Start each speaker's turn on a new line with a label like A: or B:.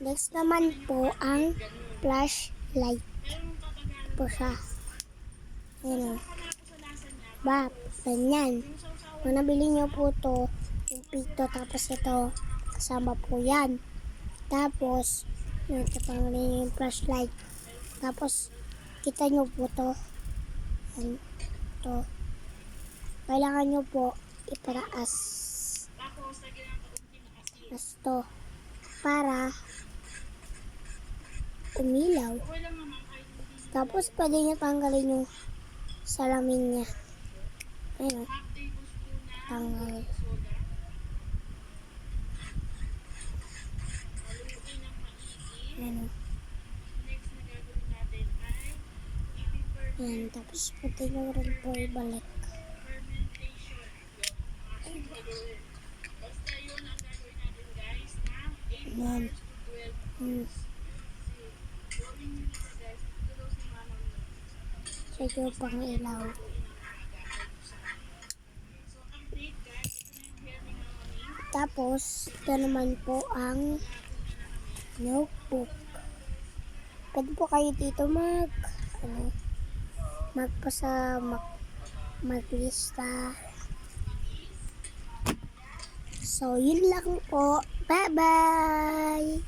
A: Next naman po ang flashlight po siya. Ayan o. Bap, ganyan. Kung nabili nyo po to, yung pito, tapos ito, kasama po yan. Tapos, ito pang yung flashlight. Tapos, kita nyo po to. Ayan, to. Kailangan nyo po ipataas. Tapos to. Para umilaw. Tapos, pwede nyo tanggalin yung salamin niya. Ayan o. Tanggal. Ayan o. Ayan. Tapos, pwede nyo rin po ibalik. Ayan. Sige pang ilaw. Tapos, ito naman po ang notebook. Pwede po kayo dito maglista. So, yun lang po. Bye-bye!